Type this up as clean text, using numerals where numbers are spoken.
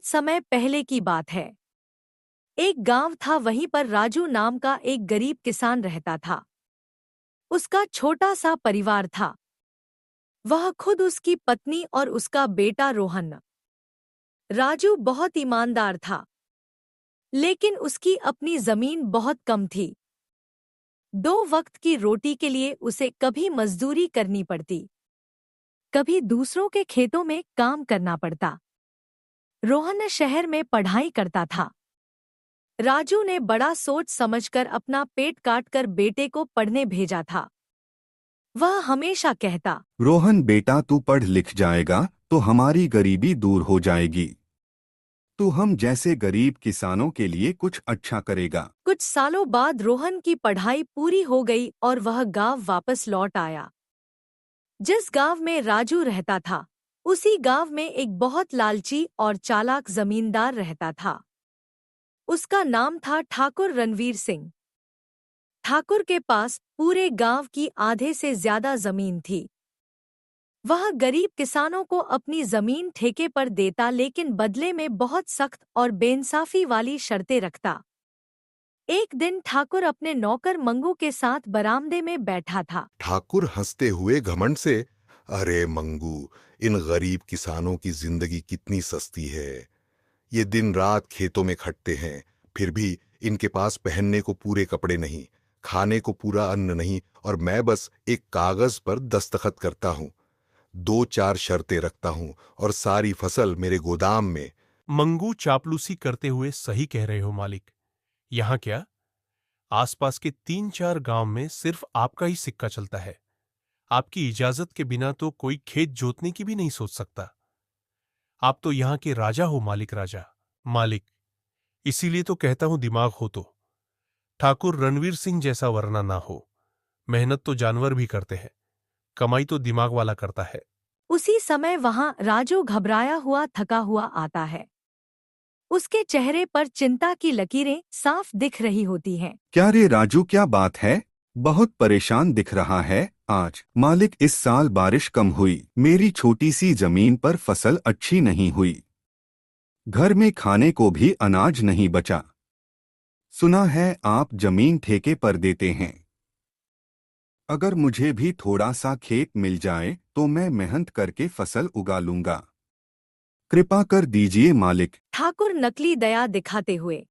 बहुत समय पहले की बात है। एक गांव था, वहीं पर राजू नाम का एक गरीब किसान रहता था। उसका छोटा सा परिवार था। वह खुद, उसकी पत्नी और उसका बेटा रोहन। राजू बहुत ईमानदार था, लेकिन उसकी अपनी जमीन बहुत कम थी। 2 वक्त की रोटी के लिए उसे कभी मजदूरी करनी पड़ती, कभी दूसरों के खेतों में काम करना पड़ता। रोहन शहर में पढ़ाई करता था। राजू ने बड़ा सोच समझकर अपना पेट काटकर बेटे को पढ़ने भेजा था। वह हमेशा कहता, रोहन बेटा, तू पढ़ लिख जाएगा तो हमारी गरीबी दूर हो जाएगी। तू हम जैसे गरीब किसानों के लिए कुछ अच्छा करेगा। कुछ सालों बाद रोहन की पढ़ाई पूरी हो गई और वह गांव वापस लौट आया। जिस गांव में राजू रहता था, उसी गांव में एक बहुत लालची और चालाक जमींदार रहता था। उसका नाम था ठाकुर रणवीर सिंह। ठाकुर के पास पूरे गांव की आधे से ज्यादा जमीन थी। वह गरीब किसानों को अपनी जमीन ठेके पर देता, लेकिन बदले में बहुत सख्त और बेइंसाफी वाली शर्तें रखता। एक दिन ठाकुर अपने नौकर मंगू के साथ बरामदे में बैठा था। ठाकुर हंसते हुए घमंड से, अरे मंगू, इन गरीब किसानों की जिंदगी कितनी सस्ती है। ये दिन रात खेतों में खटते हैं, फिर भी इनके पास पहनने को पूरे कपड़े नहीं, खाने को पूरा अन्न नहीं, और मैं बस एक कागज पर दस्तखत करता हूं, 2-4 शर्तें रखता हूं और सारी फसल मेरे गोदाम में। मंगू चापलूसी करते हुए, सही कह रहे हो मालिक। यहाँ क्या, आसपास के 3-4 गांव में सिर्फ आपका ही सिक्का चलता है। आपकी इजाजत के बिना तो कोई खेत जोतने की भी नहीं सोच सकता। आप तो यहाँ के राजा हो मालिक, राजा। मालिक, इसीलिए तो कहता हूं, दिमाग हो तो ठाकुर रणवीर सिंह जैसा वरना ना हो। मेहनत तो जानवर भी करते हैं, कमाई तो दिमाग वाला करता है। उसी समय वहां राजू घबराया हुआ, थका हुआ आता है। उसके चेहरे पर चिंता की लकीरें साफ दिख रही होती हैं। क्या रे राजू, क्या बात है? बहुत परेशान दिख रहा है आज। मालिक, इस साल बारिश कम हुई, मेरी छोटी सी जमीन पर फसल अच्छी नहीं हुई, घर में खाने को भी अनाज नहीं बचा। सुना है आप जमीन ठेके पर देते हैं। अगर मुझे भी थोड़ा सा खेत मिल जाए तो मैं मेहनत करके फसल उगा लूंगा। कृपा कर दीजिए मालिक। ठाकुर नकली दया दिखाते हुए